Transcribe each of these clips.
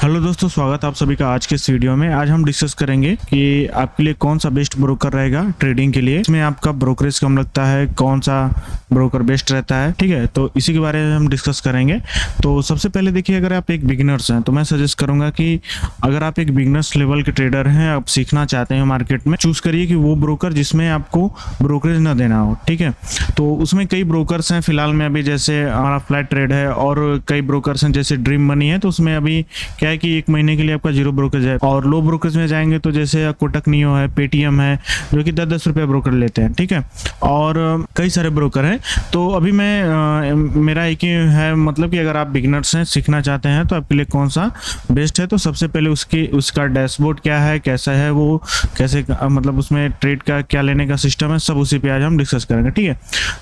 Hello दोस्तों, स्वागत है आप सभी का आज के इस वीडियो में। आज हम डिस्कस करेंगे कि आपके लिए कौन सा बेस्ट ब्रोकर रहेगा ट्रेडिंग के लिए। इसमें आपका ब्रोकरेज कम लगता है, कौन सा ब्रोकर बेस्ट रहता है, ठीक है। तो इसी के बारे में हम डिस्कस करेंगे। तो सबसे पहले देखिए, अगर आप एक बिगिनर्स हैं तो मैं सजेस्ट करूंगा कि अगर आप एक बिगिनर्स लेवल के ट्रेडर हैं, आप सीखना चाहते हैं मार्केट में, चूज करिए कि वो ब्रोकर जिसमें आपको ब्रोकरेज ना देना हो, ठीक है। तो उसमें कई ब्रोकर्स हैं फिलहाल में, अभी जैसे हमारा फ्लैट ट्रेड है और कई ब्रोकर्स हैं जैसे ड्रीम मनी है। तो उसमें अभी क्या है कि 1 महीने के लिए आपका 0 ब्रोकरेज है। और लो ब्रोकरेज में जाएंगे तो जैसे कोटक नियो है, पेटीएम है, जो कि 10-10 रुपये ब्रोकर लेते हैं, ठीक है। और कई सारे ब्रोकर हैं। तो अभी मेरा एक ही है, मतलब कि अगर आप बिगिनर्स हैं, सीखना चाहते हैं तो आपके लिए कौन सा बेस्ट है। तो सबसे पहले उसका डैशबोर्ड क्या है, कैसा है वो, कैसे मतलब उसमें ट्रेड का क्या लेने का सिस्टम है, सब उसी पे आज हम डिस्कस करेंगे, ठीक है।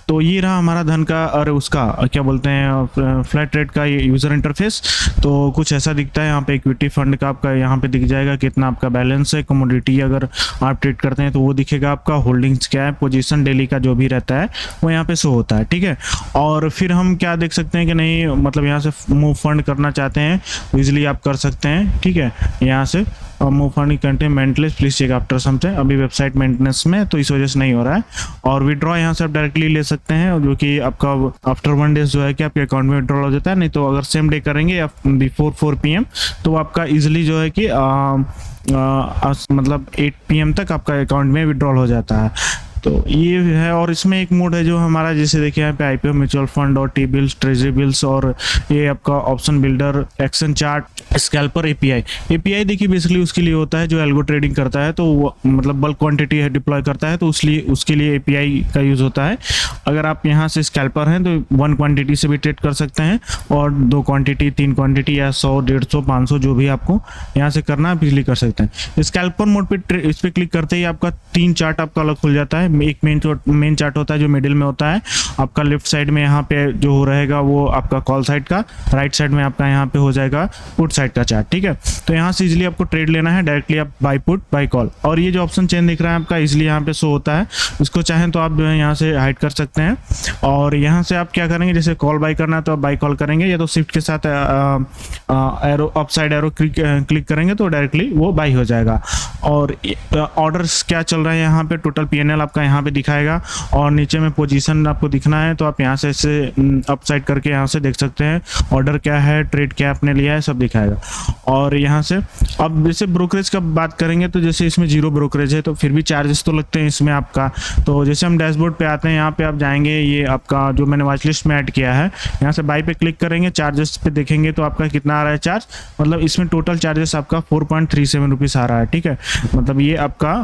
तो ये रहा हमारा धन का और उसका क्या बोलते हैं फ्लैट ट्रेड का यूजर इंटरफेस। तो कुछ ऐसा दिखता है। यहाँ पे इक्विटी फंड का आपका यहाँ पे दिख जाएगा कितना आपका बैलेंस है। कमोडिटी अगर आप ट्रेड करते हैं तो वो दिखेगा आपका। होल्डिंग्स क्या है, पोजीशन डेली का जो भी रहता है वो यहाँ पे शो होता है, ठीक है। और फिर हम क्या देख सकते हैं कि नहीं, मतलब यहाँ से मूव फंड करना चाहते हैं तो इजिली आप कर सकते हैं, ठीक है। यहाँ से move fund content maintenance please check after some time, अभी वेबसाइट मेंटेनेंस में तो इस वजह से नहीं हो रहा है। और विड्रॉ यहाँ से आप डायरेक्टली ले सकते हैं, जो कि आपका आफ्टर 1 डेज जो है कि आपके अकाउंट में विड्रॉल हो जाता है। नहीं तो अगर सेम डे करेंगे या बिफोर 4 PM तो आपका इजिली जो है कि मतलब 8 PM तक आपका अकाउंट में विड्रॉल हो जाता है। तो ये है। और इसमें एक मोड है जो हमारा, जैसे देखिए यहाँ पे आईपीओ, म्यूचुअल फंड और टी बिल्स, ट्रेजरी बिल्स, और ये आपका option builder, action chart, scalper, API देखिए बेसिकली उसके लिए होता है जो एल्गो ट्रेडिंग करता है, तो वो मतलब बल्क क्वांटिटी डिप्लॉय करता है, तो उसके लिए एपीआई का यूज होता है। अगर आप यहाँ से स्कैल्पर हैं तो 1 क्वांटिटी से भी ट्रेड कर सकते हैं, और 2 क्वांटिटी, 3 क्वांटिटी या 100, 150, 500 जो भी आपको यहाँ से करना है बिजली कर सकते हैं। स्कैल्पर मोड पे इस पर क्लिक करते ही आपका 3 चार्ट आपका अलग खुल जाता है। एक मेन चार्ट होता है जो मिडिल में होता है आपका, लेफ्ट साइड में यहाँ पे जो रहेगा वो आपका कॉल साइड का, राइट साइड में आपका यहाँ पे हो जाएगा पुट साइड का चार्ट, ठीक है। तो यहाँ से इजिली आपको ट्रेड लेना है, डायरेक्टली आप बाई पुट बाई कॉल। और ये जो ऑप्शन चेन दिख रहा है आपका, इजिली यहाँ पे शो होता है। इसको चाहें तो आप यहाँ से हाइड कर सकते हैं। और यहाँ से आप क्या करेंगे, जैसे कॉल बाई करना है तो आप बाई कॉल करेंगे, या तो शिफ्ट के साथ arrow up side arrow click करेंगे तो डायरेक्टली वो बाई हो जाएगा। और ऑर्डर्स क्या चल रहा है यहाँ पे, टोटल पीएनएल आपका यहाँ पे दिखाएगा, और नीचे में पोजीशन आपको दिखना है तो आप यहाँ से ऐसे अप साइड करके यहाँ से देख सकते हैं ऑर्डर क्या है, ट्रेड क्या आपने लिया है, सब दिखाएगा। और यहाँ से अब जैसे ब्रोकरेज का बात करेंगे तो जैसे इसमें 0 ब्रोकरेज है तो फिर भी चार्जेस तो लगते हैं इसमें आपका। तो जैसे हम डैशबोर्ड पे आते हैं, यहाँ पे आप जाएंगे, ये आपका जो मैंने वॉच लिस्ट में ऐड किया है, यहाँ से बाई पे क्लिक करेंगे, चार्जेस पे देखेंगे तो आपका कितना आ रहा है चार्ज, मतलब इसमें टोटल चार्जेस आपका 4.37 रुपीज आ रहा है, ठीक है। मतलब ये आपका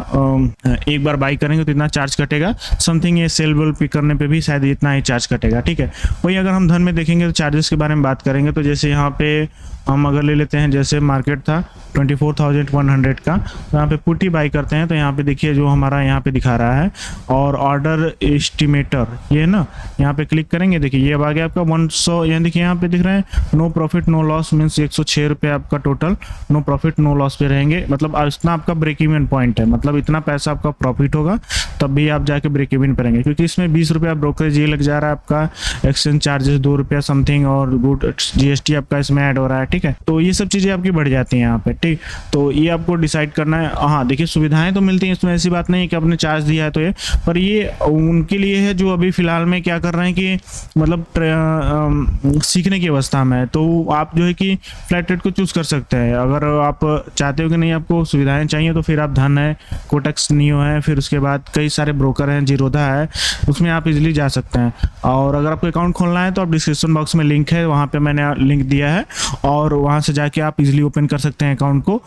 एक बार बाई करेंगे तो इतना चार्ज कटेगा समथिंग। ये सेल वेल पे करने पे भी शायद इतना ही चार्ज कटेगा, ठीक है। वही अगर हम धन में देखेंगे तो चार्जेस के बारे में बात करेंगे तो जैसे यहाँ पे हम अगर ले लेते हैं, जैसे मार्केट था 24,100 का, तो यहाँ पे पुट ही बाई करते हैं तो यहाँ पे देखिए जो हमारा यहाँ पे दिखा रहा है, और ऑर्डर एस्टिमेटर ये ना, यहाँ पे क्लिक करेंगे, देखिए ये अब आ गया आपका 100। यहाँ देखिए यहाँ पे दिख रहे हैं no profit no loss, means 106 रुपये आपका total no profit no loss पे रहेंगे। मतलब इतना आपका ब्रेक इवन पॉइंट है, मतलब इतना पैसा आपका प्रॉफिट होगा तब भी आप जाके ब्रेक इवन पे रहेंगे, क्योंकि इसमें 20 रुपया ब्रोकरेज ये लग जा रहा है आपका, एक्सचेंज चार्जेस 2 रुपया समथिंग, और गुड जीएसटी आपका इसमें ऐड हो रहा है, ठीक है। तो ये सब चीजें आपकी बढ़ जाती हैं यहाँ पे, ठीक। तो ये आपको डिसाइड करना है। हाँ देखिए, सुविधाएं तो मिलती हैं इसमें, ऐसी बात नहीं कि आपने चार्ज दिया है तो ये, पर ये उनके लिए है जो अभी फिलहाल में क्या कर रहे हैं कि मतलब सीखने की अवस्था में है। तो आप जो है कि फ्लैट रेट को चूज कर सकते हैं। अगर आप चाहते हो कि नहीं आपको सुविधाएं चाहिए तो फिर आप धन है, कोटक नियो है, फिर उसके बाद कई सारे ब्रोकर हैं, जीरोधा है, उसमें आप इजिली जा सकते हैं। और अगर आपको अकाउंट खोलना है तो आप डिस्क्रिप्शन बॉक्स में लिंक है, वहाँ पे मैंने लिंक दिया है, और वहाँ से जाके आप इजीली ओपन कर सकते हैं अकाउंट को।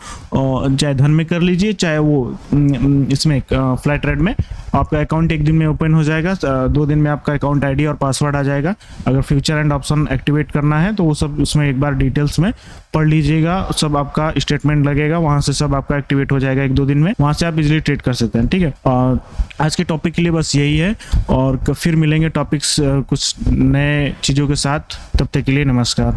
चाहे धन में कर लीजिए, चाहे वो इसमें फ्लैट रेट में, आपका अकाउंट 1 दिन में ओपन हो जाएगा, 2 दिन में आपका अकाउंट आईडी और पासवर्ड आ जाएगा। अगर फ्यूचर एंड ऑप्शन एक्टिवेट करना है तो वो सब उसमें एक बार डिटेल्स में पढ़ लीजिएगा, सब आपका स्टेटमेंट लगेगा, वहाँ से सब आपका एक्टिवेट हो जाएगा 1-2 दिन में, वहाँ से आप इजीली ट्रेड कर सकते हैं, ठीक है। और आज के टॉपिक के लिए बस यही है, और फिर मिलेंगे टॉपिक्स कुछ नए चीज़ों के साथ, तब तक के लिए नमस्कार।